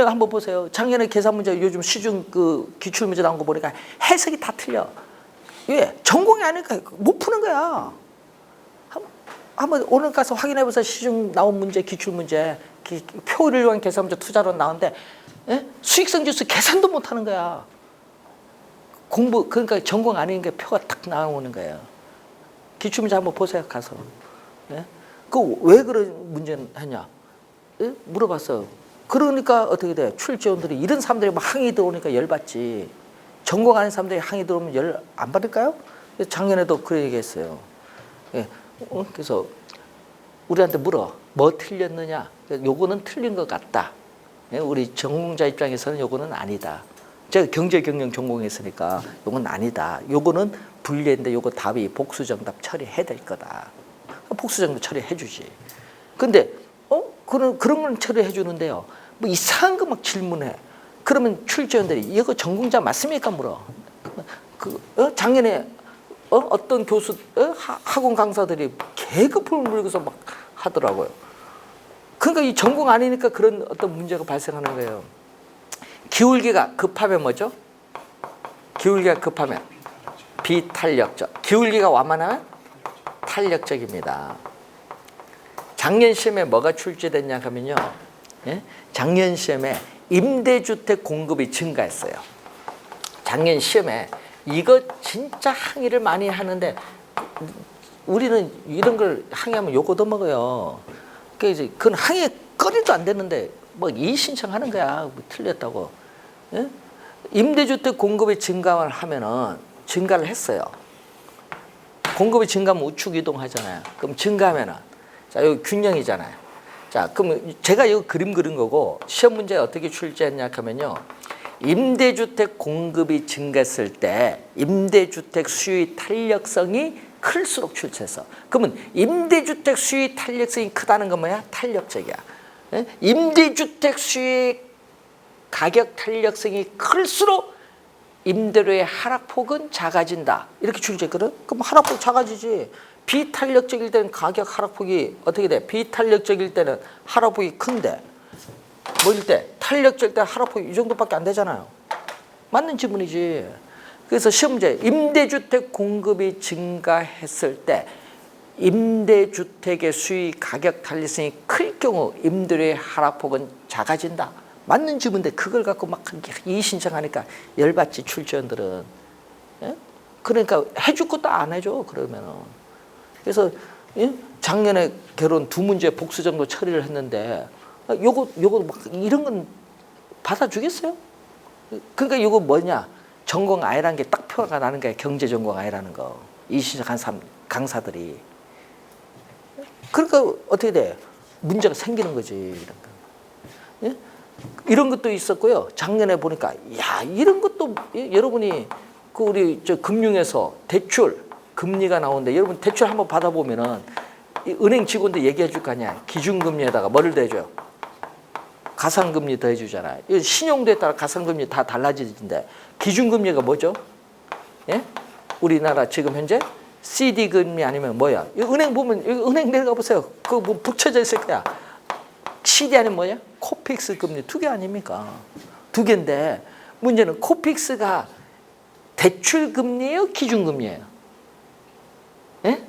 문제를 한번 보세요. 작년에 계산 문제, 요즘 시중 그 기출 문제 나온 거 보니까 해석이 다 틀려. 왜? 전공이 아니니까 못 푸는 거야. 한번 오늘 가서 확인해 보세요. 시중 나온 문제, 기출 문제, 표를 이용한 계산 문제 투자론 나오는데, 예? 수익성 지수 계산도 못 하는 거야. 그러니까 전공 아닌 게 표가 딱 나오는 거예요. 기출 문제 한번 보세요, 가서. 예? 그 왜 그런 문제는 하냐? 예? 물어봤어. 그러니까 어떻게 돼? 출제원들이 이런 사람들이 막 항의 들어오니까 열받지. 전공 아닌 사람들이 항의 들어오면 열 안 받을까요? 작년에도 그런 얘기했어요. 예. 그래서 우리한테 물어. 뭐 틀렸느냐? 요거는 틀린 것 같다. 예? 우리 전공자 입장에서는 요거는 아니다. 제가 경제 경영 전공했으니까 요건 아니다. 요거는 불리한데 요거 답이 복수 정답 처리해야 될 거다. 복수 정답 처리해 주지. 근데 그런 건 처리해 주는데요. 뭐 이상한 거 막 질문해. 그러면 출제원들이 이거 전공자 맞습니까? 물어. 작년에 어떤 교수 학원 강사들이 계급을 물고서 막 하더라고요. 그러니까 이 전공 아니니까 그런 어떤 문제가 발생하는 거예요. 기울기가 급하면 뭐죠? 기울기가 급하면 비탄력적. 기울기가 완만하면 탄력적입니다. 작년 시험에 뭐가 출제됐냐 하면요. 예? 작년 시험에 임대주택 공급이 증가했어요. 작년 시험에 이거 진짜 항의를 많이 하는데 우리는 이런 걸 항의하면 욕 얻어먹어요. 그러니까 이제 그건 항의 거리도 안 되는데 뭐 이의 신청하는 거야. 뭐 틀렸다고. 예? 임대주택 공급이 증가를 하면은 증가를 했어요. 공급이 증가하면 우측 이동하잖아요. 그럼 증가하면은 자 여기 균형이잖아요. 자 그럼 제가 이거 그림 그린 거고 시험 문제 어떻게 출제했냐 하면요. 임대주택 공급이 증가했을 때 임대주택 수요 탄력성이 클수록 출제해서 그러면 임대주택 수요 탄력성이 크다는 건 뭐야? 탄력적이야. 예? 임대주택 수요 가격 탄력성이 클수록 임대료의 하락폭은 작아진다. 이렇게 출제했거든. 그럼 하락폭 작아지지. 비탄력적일 때는 가격 하락폭이 어떻게 돼? 비탄력적일 때는 하락폭이 큰데 뭐일 때? 탄력적일 때 하락폭이 이 정도밖에 안 되잖아요. 맞는 지문이지. 그래서 시험 문제 임대주택 공급이 증가했을 때 임대주택의 수익 가격 탄력성이 클 경우 임대료의 하락폭은 작아진다. 맞는 지문인데 그걸 갖고 막 이의 신청하니까 열받지 출제원들은. 예? 그러니까 해줄 것도 안 해줘 그러면은. 그래서 예? 작년에 결혼 2문제 복수 정도 처리를 했는데 요거 막 이런 건 받아주겠어요? 그러니까 요거 뭐냐? 전공 아니라는 게 딱 표가 나는 거야. 경제 전공 아니라는 거. 이의 신청한 사람 강사들이. 그러니까 어떻게 돼? 문제가 생기는 거지. 이런 거. 예? 이런 것도 있었고요. 작년에 보니까 야 이런 것도 여러분이 그 우리 저 금융에서 대출 금리가 나오는데 여러분 대출 한번 받아보면은 은행 직원들 얘기해 줄 거 아니야. 기준금리에다가 뭐를 더해줘요? 가산금리 더해주잖아요. 신용도에 따라 가산금리 다 달라지는데 기준금리가 뭐죠? 예? 우리나라 지금 현재 CD 금리 아니면 뭐야? 은행 보면 은행 내려가 보세요. 그거 뭐 붙여져 있을 거야. CD 아니면 뭐냐? 코픽스 금리 2개 아닙니까? 2개인데 문제는 코픽스가 대출 금리예요, 기준 금리예요? 예?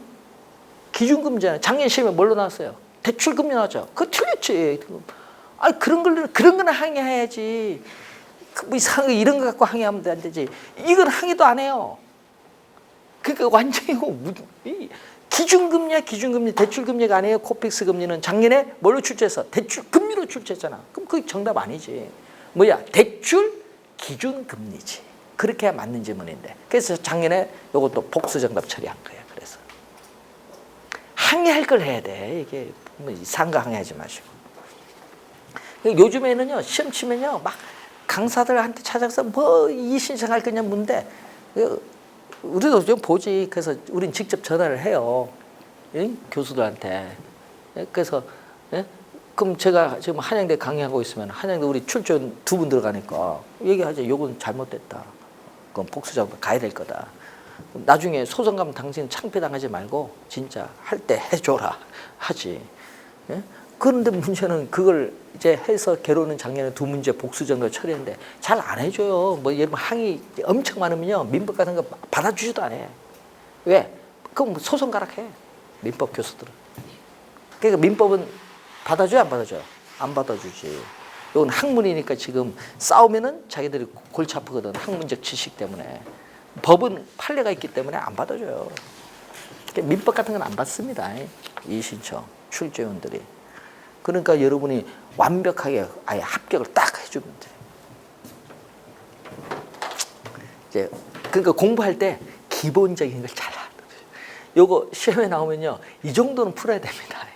기준 금리잖아요. 작년 시험에 뭘로 나왔어요? 대출 금리 나왔죠. 그거 틀렸지. 아 그런 거는 항의해야지. 뭐 이상하게 이런 거 갖고 항의하면 안 되지. 이건 항의도 안 해요. 그러니까 완전히 기준금리야 기준금리 대출금리가 아니에요. 코픽스 금리는 작년에 뭘로 출제해서 대출금리로 출제했잖아. 그럼 그게 정답 아니지. 뭐야 대출 기준금리지. 그렇게 해야 맞는 질문인데. 그래서 작년에 이것도 복수 정답 처리한 거예요. 그래서 항의할 걸 해야 돼. 이게 뭐 이상한 거 항의하지 마시고. 요즘에는요 시험 치면요 막 강사들한테 찾아가서 뭐 이 신청할 거냐 묻는데 우리도 좀 보지. 그래서 우린 직접 전화를 해요. 예? 교수들한테. 예? 그래서 예? 그럼 제가 지금 한양대 강의하고 있으면 한양대 우리 출전 2분 들어가니까 얘기하죠. 요건 잘못됐다. 그건 복수작업 가야 될 거다. 나중에 소송 가면 당신 창피당하지 말고 진짜 할 때 해줘라 하지. 예? 그런데 문제는 그걸 이제 해서 개로는 작년에 2문제 복수 정도 처리했는데 잘 안 해줘요. 뭐 예를 들면 항의 엄청 많으면요 민법 같은 거 받아주지도 않아. 왜? 그럼 소송 가락해. 민법 교수들은. 그러니까 민법은 받아줘요, 안 받아줘요? 안 받아주지. 이건 학문이니까 지금 싸우면은 자기들이 골치 아프거든. 학문적 지식 때문에. 법은 판례가 있기 때문에 안 받아줘요. 그러니까 민법 같은 건 안 받습니다. 이의신청, 출제원들이. 그러니까 여러분이 완벽하게 아예 합격을 딱 해주면 돼요. 이제 그러니까 공부할 때 기본적인 걸 잘 알아요. 요거 시험에 나오면요 이 정도는 풀어야 됩니다.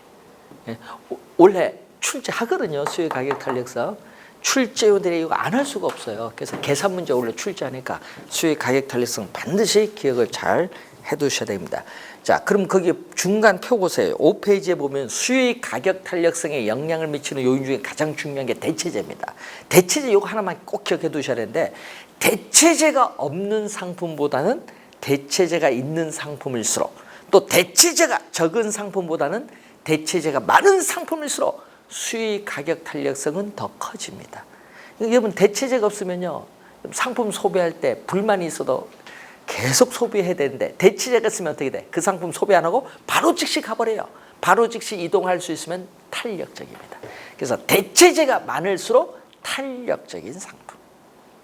원래 출제하거든요. 수요 가격 탄력성. 출제원들이 이거 안 할 수가 없어요. 그래서 계산 문제 원래 출제하니까 수요 가격 탄력성 반드시 기억을 잘 해두셔야 됩니다. 자, 그럼 거기 중간 표 보세요. 5페이지에 보면 수요 가격 탄력성에 영향을 미치는 요인 중에 가장 중요한 게 대체제입니다. 대체제 이거 하나만 꼭 기억해 두셔야 되는데 대체제가 없는 상품보다는 대체제가 있는 상품일수록 또 대체제가 적은 상품보다는 대체제가 많은 상품일수록 수요 가격 탄력성은 더 커집니다. 여러분 대체제가 없으면요 상품 소비할 때 불만이 있어도 계속 소비해야 되는데 대체제가 있으면 어떻게 돼? 그 상품 소비 안 하고 바로 즉시 가버려요. 바로 즉시 이동할 수 있으면 탄력적입니다. 그래서 대체제가 많을수록 탄력적인 상품.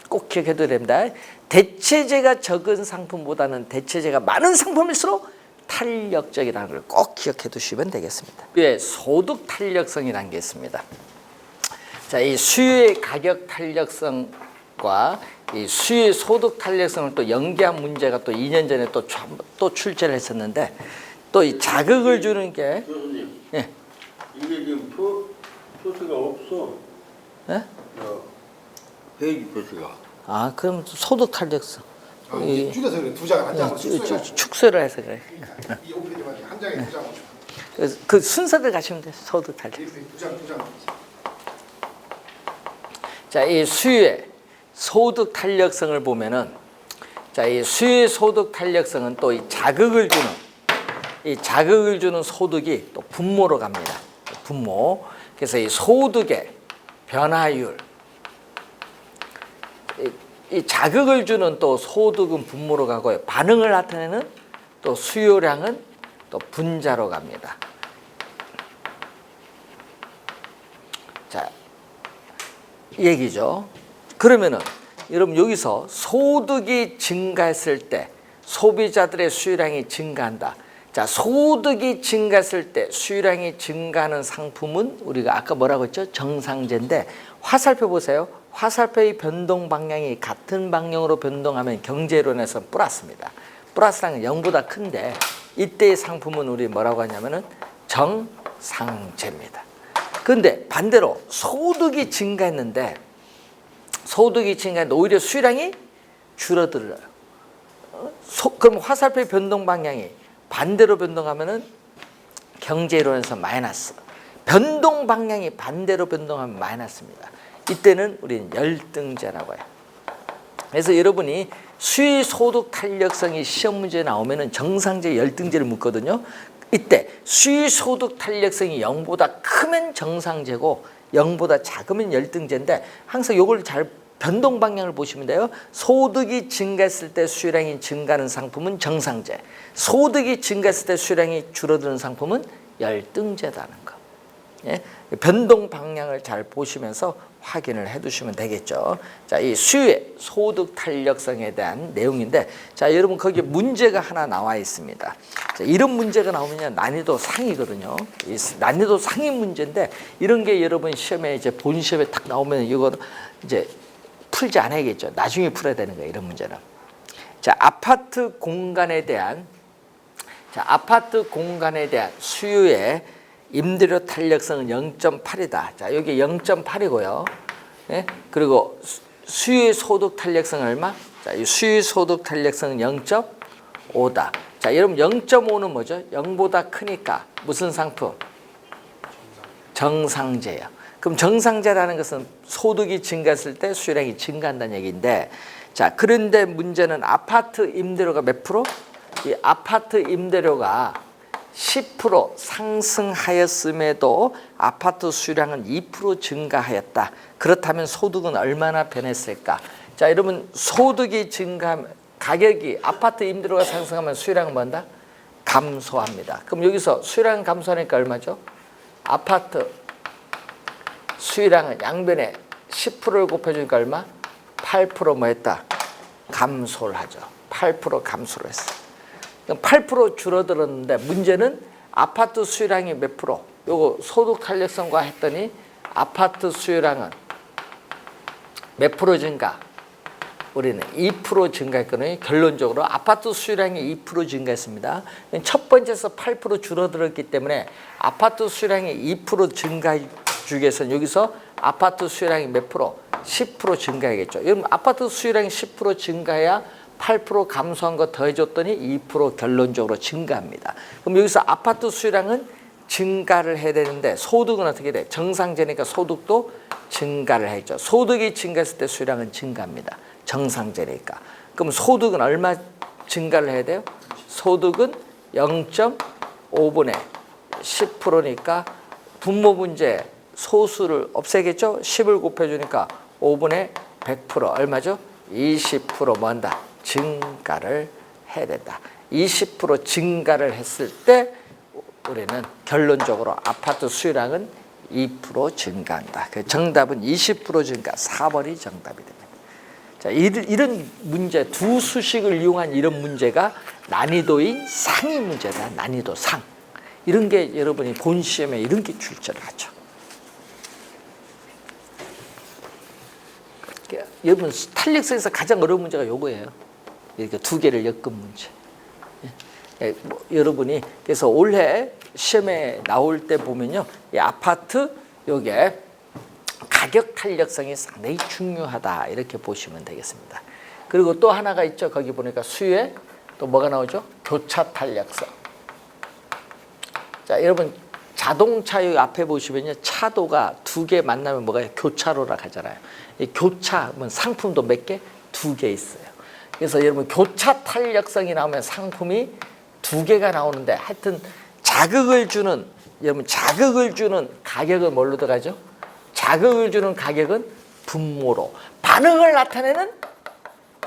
꼭 기억해둬야 됩니다. 대체제가 적은 상품보다는 대체제가 많은 상품일수록 탄력적이라는 걸 꼭 기억해 두시면 되겠습니다. 수요의 소득 탄력성이라는 게 있습니다. 자, 이 수요의 가격 탄력성과 이 수요의 소득 탄력성을 또 연계한 문제가 또 2년 전에 또 출제를 했었는데 또 이 자극을 주는 게 교수님, 예. 이게 지금 표시가 없어. 예? 페이지 표시가. 아, 그럼 소득 탄력성. 이게 줄여서 그래. 두 장, 한 장을 축소해가지고. 축소를 해서 그래. 그러니까 이 5페이지만 한 장에 두 장을. 그 순서대로 가시면 돼요. 소득 탄력성. 이렇게 두 장. 자, 이 수요의 소득 탄력성을 보면은 자, 이 수요의 소득 탄력성은 또 이 자극을 주는 소득이 또 분모로 갑니다. 분모. 그래서 이 소득의 변화율, 이 자극을 주는 또 소득은 분모로 가고요. 반응을 나타내는 또 수요량은 또 분자로 갑니다. 자, 이 얘기죠. 그러면은 여러분 여기서 소득이 증가했을 때 소비자들의 수요량이 증가한다. 자, 소득이 증가했을 때 수요량이 증가하는 상품은 우리가 아까 뭐라고 했죠? 정상제인데 화살표 보세요. 화살표의 변동 방향이 같은 방향으로 변동하면 경제론에서 플러스입니다. 플러스라는 건 0보다 큰데 이때의 상품은 우리 뭐라고 하냐면은 정상제입니다. 그런데 반대로 소득이 증가했는데 오히려 수요량이 줄어들어요. 그럼 화살표의 변동 방향이 반대로 변동하면은 경제론에서 마이너스. 변동 방향이 반대로 변동하면 마이너스입니다. 이때는 우리는 열등제라고 해요. 그래서 여러분이 수요 소득 탄력성이 시험 문제에 나오면은 정상제 열등제를 묻거든요. 이때 수요 소득 탄력성이 0보다 크면 정상제고 0보다 작으면 열등제인데 항상 이걸 잘 변동 방향을 보시면 돼요. 소득이 증가했을 때 수요량이 증가하는 상품은 정상제. 소득이 증가했을 때 수요량이 줄어드는 상품은 열등제라는 거. 예? 변동 방향을 잘 보시면서 확인을 해 두시면 되겠죠. 자, 이 수요의 소득 탄력성에 대한 내용인데 자, 여러분 거기에 문제가 하나 나와 있습니다. 자, 이런 문제가 나오면 난이도 상이거든요. 이 난이도 상위 문제인데 이런 게 여러분 시험에 이제 본 시험에 딱 나오면 이거 이제 풀지 않아야겠죠. 나중에 풀어야 되는 거예요. 이런 문제는. 자, 아파트 공간에 대한 수요의 임대료 탄력성은 0.8이다. 자, 여기 0.8이고요. 예? 그리고 수요의 소득 탄력성은 얼마? 자, 이 수요의 소득 탄력성은 0.5다. 자, 여러분 0.5는 뭐죠? 0보다 크니까 무슨 상품? 정상제예요. 그럼 정상제라는 것은 소득이 증가했을 때 수요량이 증가한다는 얘기인데 자, 그런데 문제는 아파트 임대료가 몇 프로? 이 아파트 임대료가 10% 상승하였음에도 아파트 수요량은 2% 증가하였다. 그렇다면 소득은 얼마나 변했을까? 자, 여러분 소득이 증가하면 가격이 아파트 임대료가 상승하면 수요량은 뭔다? 감소합니다. 그럼 여기서 수요량 감소하니까 얼마죠? 아파트 수요량은 양변에 10%를 곱해주니까 얼마? 8% 뭐 했다? 감소를 하죠. 8% 감소를 했어요. 8% 줄어들었는데 문제는 아파트 수요량이 몇 프로? 요거 소득 탄력성과 했더니 아파트 수요량은 몇 프로 증가? 우리는 2% 증가했거든요. 결론적으로 아파트 수요량이 2% 증가했습니다. 첫 번째에서 8% 줄어들었기 때문에 아파트 수요량이 2% 증가해 주기 위해서는 여기서 아파트 수요량이 몇 프로? 10% 증가하겠죠. 여러분 아파트 수요량이 10% 증가해야 8% 감소한 거 더해줬더니 2% 결론적으로 증가합니다. 그럼 여기서 아파트 수요량은 증가를 해야 되는데 소득은 어떻게 돼? 정상제니까 소득도 증가를 해야죠. 소득이 증가했을 때 수요량은 증가합니다. 정상제니까. 그럼 소득은 얼마 증가를 해야 돼요? 소득은 0.5분의 10%니까 분모 문제 소수를 없애겠죠? 10을 곱해주니까 5분의 100% 얼마죠? 20% 뭐한다? 증가를 해야 된다. 20% 증가를 했을 때 우리는 결론적으로 아파트 수요량은 2% 증가한다. 그 정답은 20% 증가, 4번이 정답이 됩니다. 자, 이런 문제, 두 수식을 이용한 이런 문제가 난이도인 상위 문제다. 난이도 상. 이런 게 여러분이 본 시험에 이런 게 출제를 하죠. 여러분 탄력성에서 가장 어려운 문제가 요거예요. 이렇게 두 개를 엮은 문제. 여러분이 그래서 올해 시험에 나올 때 보면요, 이 아파트 요게 가격 탄력성이 상당히 중요하다 이렇게 보시면 되겠습니다. 그리고 또 하나가 있죠. 거기 보니까 수요에 또 뭐가 나오죠? 교차 탄력성. 자, 여러분 자동차 여기 앞에 보시면요, 차도가 두 개 만나면 뭐가 교차로라 하잖아요. 이 교차면 상품도 몇 개? 2개 있어요. 그래서 여러분 교차 탄력성이 나오면 상품이 2개가 나오는데 하여튼 자극을 주는 가격은 뭘로 들어가죠? 자극을 주는 가격은 분모로, 반응을 나타내는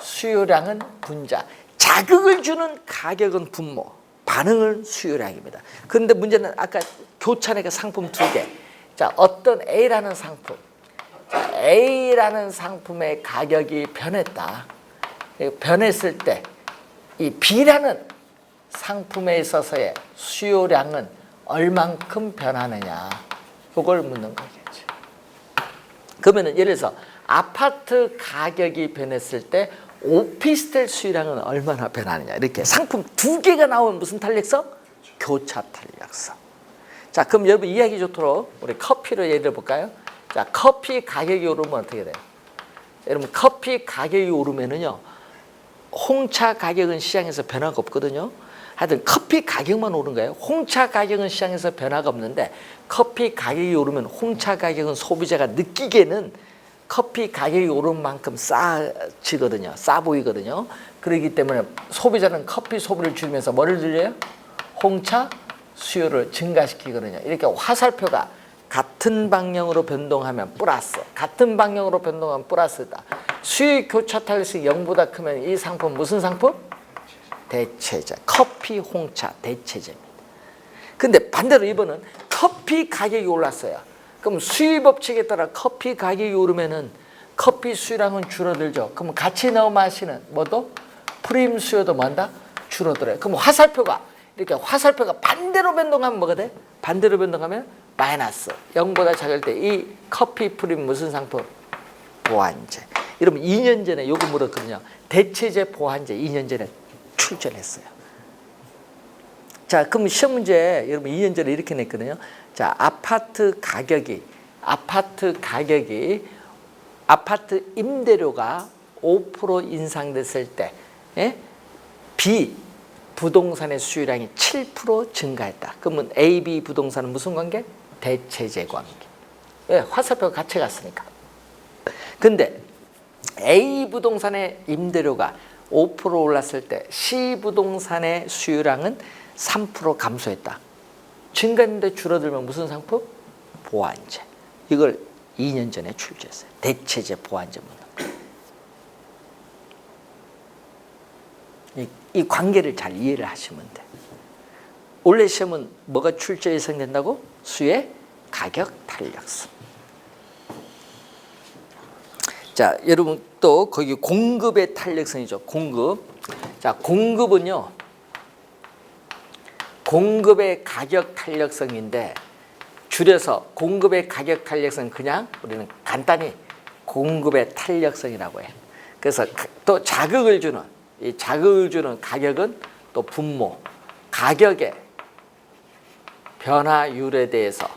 수요량은 분자, 자극을 주는 가격은 분모, 반응은 수요량입니다. 그런데 문제는 아까 교차니까 상품 2개. 자, 어떤 A라는 상품, 자, A라는 상품의 가격이 변했다. 변했을 때 이 B라는 상품에 있어서의 수요량은 얼만큼 변하느냐, 이걸 묻는 거겠죠. 그러면 예를 들어서 아파트 가격이 변했을 때 오피스텔 수요량은 얼마나 변하느냐, 이렇게 상품 2개가 나오면 무슨 탄력성? 교차 탄력성. 자, 그럼 여러분 이해하기 좋도록 우리 커피로 예를 들어 볼까요? 자, 커피 가격이 오르면 어떻게 돼요? 여러분 커피 가격이 오르면은요, 홍차 가격은 시장에서 변화가 없거든요. 하여튼 커피 가격만 오른 거예요. 홍차 가격은 시장에서 변화가 없는데 커피 가격이 오르면 홍차 가격은 소비자가 느끼기에는 커피 가격이 오른 만큼 싸지거든요. 싸 보이거든요. 그렇기 때문에 소비자는 커피 소비를 줄이면서 뭐를 늘려요? 홍차 수요를 증가시키거든요. 이렇게 화살표가 같은 방향으로 변동하면 플러스, 같은 방향으로 변동하면 플러스다. 수요 교차 탄력성이 0보다 크면 이 상품 무슨 상품? 대체제. 커피, 홍차, 대체제입니다. 근데 반대로 이번은 커피 가격이 올랐어요. 그럼 수요 법칙에 따라 커피 가격이 오르면은 커피 수요량은 줄어들죠. 그럼 같이 넣어 마시는 뭐도? 프리미엄 수요도 뭐한다? 줄어들어요. 그럼 화살표가 이렇게 화살표가 반대로 변동하면 뭐가 돼? 반대로 변동하면 마이너스. 0보다 작을 때 이 커피 프리미엄 무슨 상품? 보완제. 여러분 2년 전에 요거 물었거든요. 대체제 보완제 2년 전에 출제를 했어요. 자, 그럼 시험 문제 여러분 2년 전에 이렇게 냈거든요. 자, 아파트 임대료가 5% 인상됐을 때, 예? B 부동산의 수요량이 7% 증가했다. 그러면 A, B 부동산은 무슨 관계? 대체제 관계. 예, 화살표가 같이 갔으니까. 근데 A 부동산의 임대료가 5% 올랐을 때 C 부동산의 수요량은 3% 감소했다. 증가했는데 줄어들면 무슨 상품? 보완제. 이걸 2년 전에 출제했어요. 대체제 보완제 먹는 거. 이 관계를 잘 이해를 하시면 돼. 올해 시험은 뭐가 출제 예상된다고? 수의 가격 탄력성. 자, 여러분 또 거기 공급의 탄력성이죠. 공급. 자, 공급은요. 공급의 가격 탄력성인데 줄여서 공급의 가격 탄력성 그냥 우리는 간단히 공급의 탄력성이라고 해요. 그래서 또 자극을 주는 이 자극을 주는 가격은 또 분모 가격의 변화율에 대해서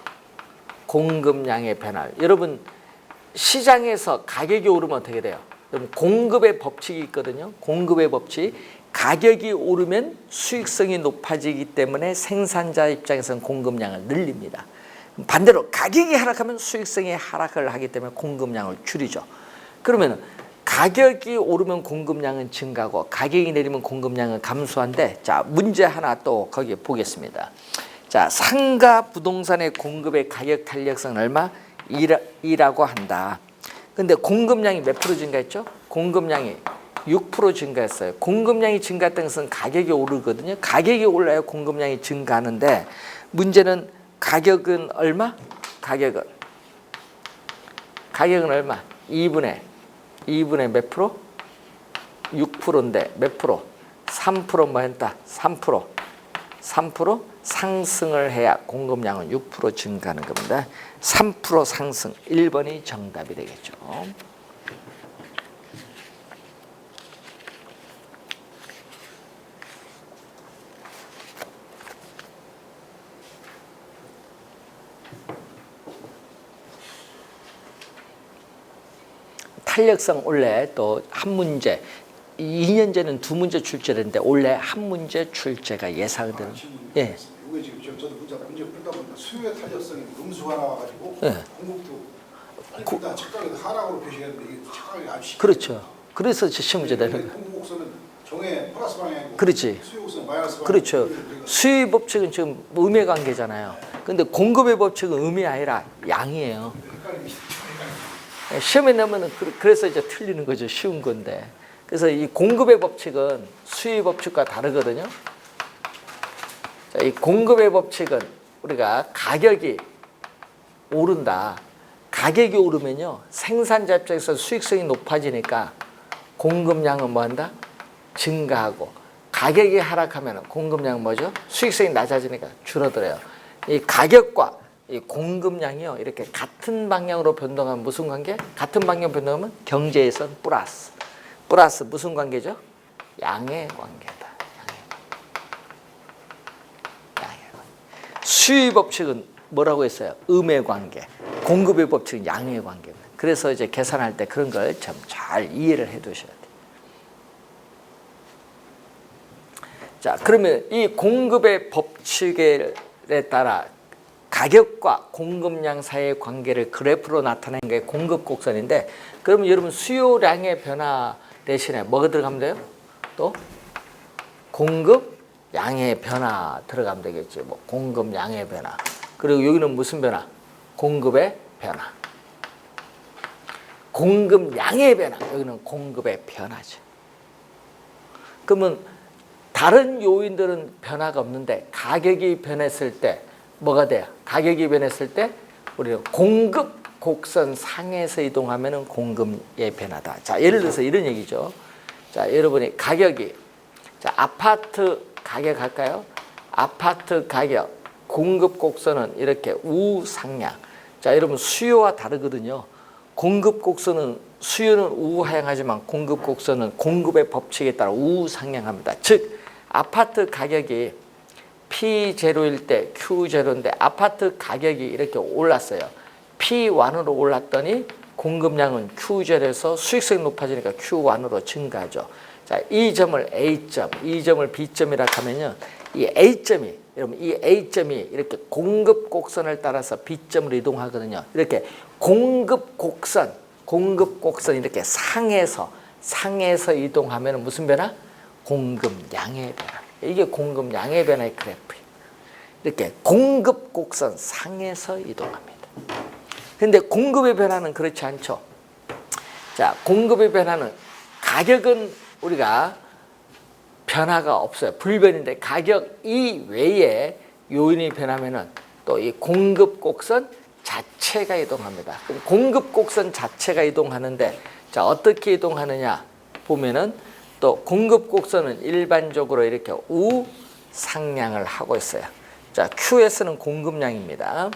공급량의 변화. 여러분 시장에서 가격이 오르면 어떻게 돼요? 여러분 공급의 법칙이 있거든요. 공급의 법칙. 가격이 오르면 수익성이 높아지기 때문에 생산자 입장에서는 공급량을 늘립니다. 반대로 가격이 하락하면 수익성이 하락을 하기 때문에 공급량을 줄이죠. 그러면 가격이 오르면 공급량은 증가하고 가격이 내리면 공급량은 감소한데 자, 문제 하나 또 거기에 보겠습니다. 자, 상가 부동산의 공급의 가격 탄력성은 얼마? 2라고 한다. 근데 공급량이 몇 프로 증가했죠? 공급량이 6% 증가했어요. 공급량이 증가했다는 것은 가격이 오르거든요. 가격이 올라야 공급량이 증가하는데 문제는 가격은 얼마? 가격은 얼마? 2분의 몇 프로? 6%인데 몇 프로? 3% 뭐 했다? 3% 상승을 해야 공급량은 6% 증가하는 겁니다. 3% 상승 1번이 정답이 되겠죠. 탄력성 올해 또 한 문제 2년 전에는 2문제 출제했는데 올해 한 문제 출제가 예상되는. 예. 이게 지금 저도 문제 풀다 보니까 수요의 탄력성이 음수가 나와가지고 예. 공급도 일단 착각이 하락으로 표시했는데 이게 착각이 아주 그렇죠. 그래서 시험 문제 되는 거예요. 공급 곡선은 정해 플러스 방향이고 그렇지. 수요 곡선은 마이너스 방향. 그렇죠. 수요 법칙은 지금 음의 관계잖아요. 근데 공급의 법칙은 음이 아니라 양이에요. 시험에 나면은 그래서 이제 틀리는 거죠. 쉬운 건데. 그래서 이 공급의 법칙은 수요 법칙과 다르거든요. 자, 이 공급의 법칙은 우리가 가격이 오른다. 가격이 오르면요. 생산자 입장에서 수익성이 높아지니까 공급량은 뭐 한다? 증가하고 가격이 하락하면 공급량은 뭐죠? 수익성이 낮아지니까 줄어들어요. 이 가격과 이 공급량이요 이렇게 같은 방향으로 변동하면 무슨 관계? 같은 방향 변동하면 경제에선 플러스 무슨 관계죠? 양의 관계다. 양의 관계. 수요 법칙은 뭐라고 했어요? 음의 관계. 공급의 법칙은 양의 관계입니다. 그래서 이제 계산할 때 그런 걸 참 잘 이해를 해두셔야 돼요. 자, 그러면 이 공급의 법칙에 따라 가격과 공급량 사이의 관계를 그래프로 나타낸 게 공급 곡선인데 그러면 여러분 수요량의 변화 대신에 뭐가 들어가면 돼요? 또 공급량의 변화 들어가면 되겠지. 뭐 공급량의 변화. 그리고 여기는 무슨 변화? 공급의 변화. 공급량의 변화. 여기는 공급의 변화죠. 그러면 다른 요인들은 변화가 없는데 가격이 변했을 때 뭐가 돼요? 가격이 변했을 때 우리는 공급 곡선 상에서 이동하면은 공급의 변화다. 자, 예를 들어서 이런 얘기죠. 자, 여러분이 가격이 자, 아파트 가격 할까요? 아파트 가격 공급 곡선은 이렇게 우상향. 자, 여러분 수요와 다르거든요. 공급 곡선은 수요는 우하향하지만 공급 곡선은 공급의 법칙에 따라 우상향합니다. 즉 아파트 가격이 P0일 때 Q0인데 아파트 가격이 이렇게 올랐어요. P1으로 올랐더니 공급량은 Q0에서 수익성이 높아지니까 Q1으로 증가하죠. 자, 이 점을 A점, 이 점을 B점이라 하면요. 이 A점이 여러분 이 A점이 이렇게 공급 곡선을 따라서 B점으로 이동하거든요. 이렇게 공급 곡선 이렇게 상에서 이동하면 무슨 변화? 공급량의 변화. 이게 공급량의 변화의 그래프. 이렇게 공급 곡선 상에서 이동합니다. 근데 공급의 변화는 그렇지 않죠. 자, 공급의 변화는 가격은 우리가 변화가 없어요. 불변인데 가격 이외에 요인이 변하면은 또 이 공급 곡선 자체가 이동합니다. 그럼 공급 곡선 자체가 이동하는데 자, 어떻게 이동하느냐 보면은 또 공급 곡선은 일반적으로 이렇게 우상향을 하고 있어요. 자, QS는 공급량입니다.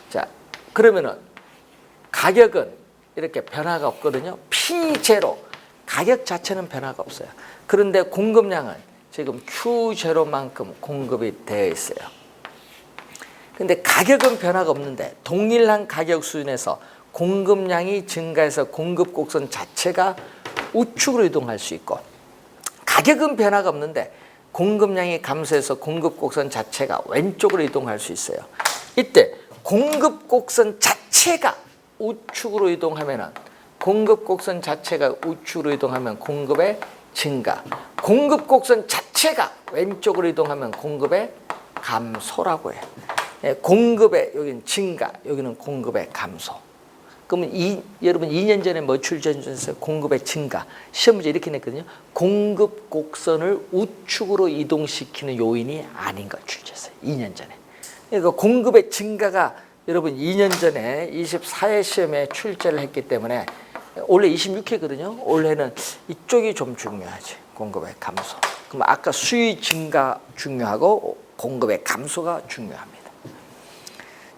자, 그러면은 가격은 이렇게 변화가 없거든요. P0 가격 자체는 변화가 없어요. 그런데 공급량은 지금 Q0만큼 공급이 되어 있어요. 근데 가격은 변화가 없는데 동일한 가격 수준에서 공급량이 증가해서 공급 곡선 자체가 우측으로 이동할 수 있고 가격은 변화가 없는데 공급량이 감소해서 공급 곡선 자체가 왼쪽으로 이동할 수 있어요. 이때 공급 곡선 자체가 우측으로 이동하면은 공급 곡선 자체가 우측으로 이동하면 공급의 증가, 공급 곡선 자체가 왼쪽으로 이동하면 공급의 감소라고 해요. 공급의 여기는 증가, 여기는 공급의 감소. 그러면 여러분 2년 전에 뭐 출제해주셨어요? 공급의 증가. 시험 문제 이렇게 냈거든요. 공급 곡선을 우측으로 이동시키는 요인이 아닌 걸 출제했어요. 2년 전에. 그러니까 공급의 증가가 여러분 2년 전에 24회 시험에 출제를 했기 때문에 원래 26회거든요. 올해는 이쪽이 좀 중요하지. 공급의 감소. 그럼 아까 수요 증가 중요하고 공급의 감소가 중요합니다.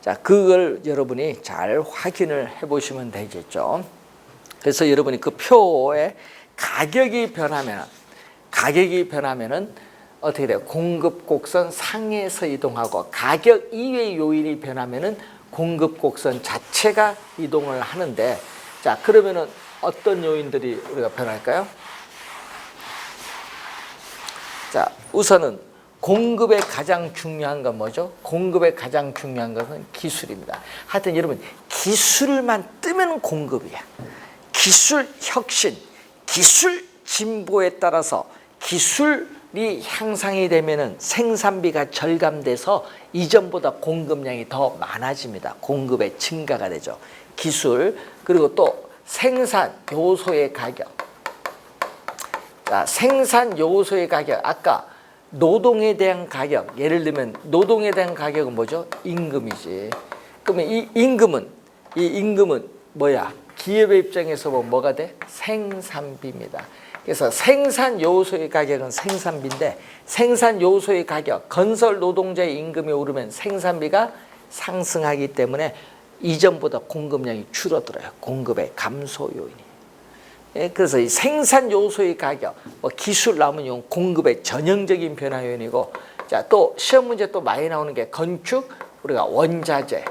자, 그걸 여러분이 잘 확인을 해보시면 되겠죠. 그래서 여러분이 그 표에 가격이 변하면은 어떻게 돼요? 공급 곡선 상에서 이동하고 가격 이외의 요인이 변하면은 공급 곡선 자체가 이동을 하는데 자, 그러면은 어떤 요인들이 우리가 변할까요? 자, 우선은 공급의 가장 중요한 건 뭐죠? 공급의 가장 중요한 것은 기술입니다. 하여튼 여러분 기술만 뜨면 공급이야. 기술 혁신, 기술 진보에 따라서 기술이 향상이 되면은 생산비가 절감돼서 이전보다 공급량이 더 많아집니다. 공급의 증가가 되죠. 기술 그리고 또 생산 요소의 가격. 자, 생산 요소의 가격 아까 노동에 대한 가격, 예를 들면 노동에 대한 가격은 뭐죠? 임금이지. 그러면 이 임금은 뭐야? 기업의 입장에서 보면 뭐가 돼? 생산비입니다. 그래서 생산 요소의 가격은 생산비인데 생산 요소의 가격, 건설 노동자의 임금이 오르면 생산비가 상승하기 때문에 이전보다 공급량이 줄어들어요. 공급의 감소 요인이. 예, 그래서 이 생산 요소의 가격, 뭐 기술 나오면 이 공급의 전형적인 변화 요인이고, 자, 또 시험 문제 또 많이 나오는 게 건축, 우리가 원자재.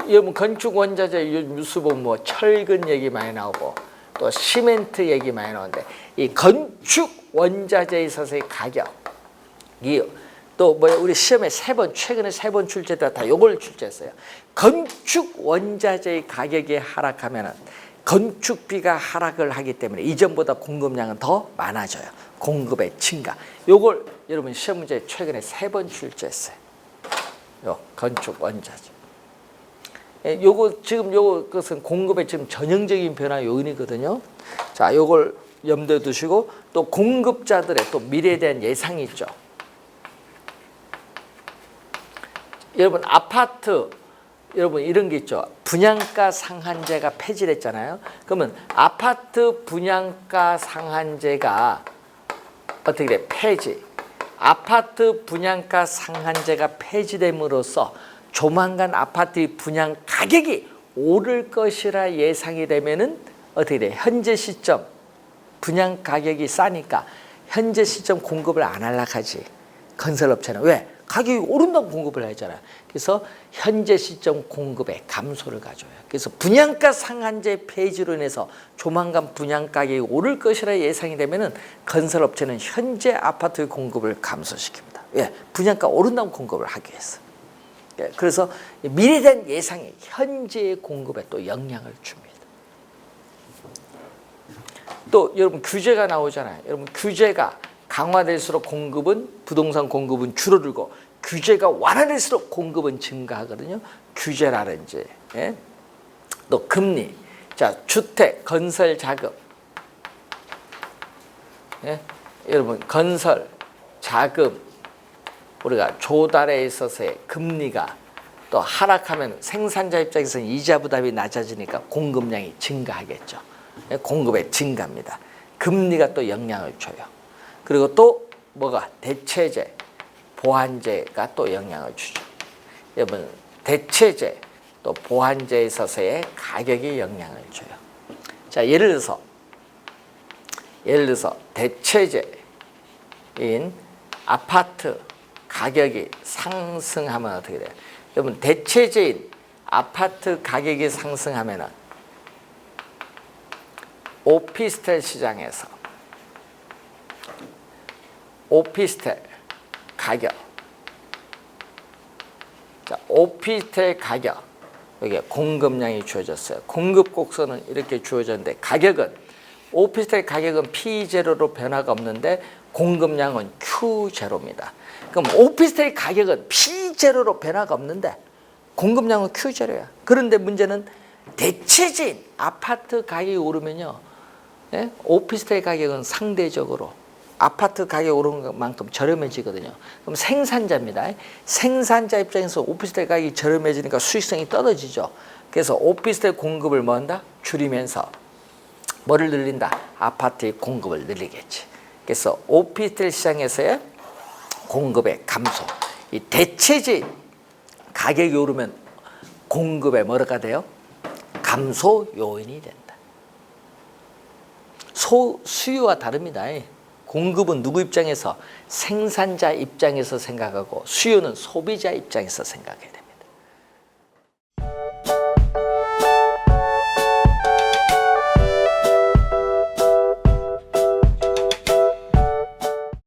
여러분 건축 원자재 뉴스 보면 뭐 철근 얘기 많이 나오고, 또 시멘트 얘기 많이 나오는데 이 건축 원자재에 있어서의 가격이 또 뭐야 우리 시험에 최근에 세 번 출제다 다 요걸 출제했어요. 건축 원자재의 가격이 하락하면은 건축비가 하락을 하기 때문에 이전보다 공급량은 더 많아져요. 공급의 증가. 요걸 여러분 시험 문제 최근에 3번 출제했어요. 요 건축 원자재. 요거 지금 요것은 공급의 지금 전형적인 변화 요인이거든요. 자, 요걸 염두에 두시고 또 공급자들의 또 미래에 대한 예상이 있죠. 여러분 아파트 여러분 이런 게 있죠. 분양가 상한제가 폐지됐잖아요. 그러면 아파트 분양가 상한제가 어떻게 돼? 폐지. 아파트 분양가 상한제가 폐지됨으로써 조만간 아파트 분양 가격이 오를 것이라 예상이 되면은 어떻게 돼? 현재 시점 분양 가격이 싸니까 현재 시점 공급을 안 하려고 하지. 건설업체는 왜? 가격이 오른다고 공급을 하잖아요. 그래서 현재 시점 공급의 감소를 가져요. 그래서 분양가 상한제 폐지로 인해서 조만간 분양 가격이 오를 것이라 예상이 되면은 건설업체는 현재 아파트의 공급을 감소시킵니다. 왜? 분양가 오른다고 공급을 하기 위해서. 그래서 미래에 대한 예상이 현재의 공급에 또 영향을 줍니다. 또 여러분 규제가 나오잖아요. 여러분 규제가 강화될수록 공급은 부동산 공급은 줄어들고 규제가 완화될수록 공급은 증가하거든요. 규제라든지 예? 또 금리, 자 주택 건설 자금, 예? 여러분 건설 자금 우리가 조달에 있어서의 금리가 또 하락하면 생산자 입장에서는 이자 부담이 낮아지니까 공급량이 증가하겠죠. 예? 공급의 증가입니다. 금리가 또 영향을 줘요. 그리고 또 뭐가 대체재, 보완재가 또 영향을 주죠. 여러분 대체재 또 보완재에 있어서의 가격이 영향을 줘요. 자 예를 들어서 대체재인 아파트 가격이 상승하면 어떻게 돼요? 여러분 대체재인 아파트 가격이 상승하면은 오피스텔 시장에서 오피스텔 가격, 자 오피스텔 가격 여기 공급량이 주어졌어요. 공급 곡선은 이렇게 주어졌는데 가격은 오피스텔 가격은 P0로 변화가 없는데 공급량은 Q0입니다. 그럼 오피스텔 가격은 P0로 변화가 없는데 공급량은 Q0야. 그런데 문제는 대체진 아파트 가격이 오르면요, 예? 오피스텔 가격은 상대적으로 아파트 가격이 오르는 만큼 저렴해지거든요. 그럼 생산자입니다. 생산자 입장에서 오피스텔 가격이 저렴해지니까 수익성이 떨어지죠. 그래서 오피스텔 공급을 뭐 한다? 줄이면서 뭐를 늘린다? 아파트의 공급을 늘리겠지. 그래서 오피스텔 시장에서의 공급의 감소, 이 대체지 가격이 오르면 공급에 뭐가 돼요? 감소 요인이 된다. 수요와 다릅니다. 공급은 누구 입장에서? 생산자 입장에서 생각하고 수요는 소비자 입장에서 생각해야 됩니다.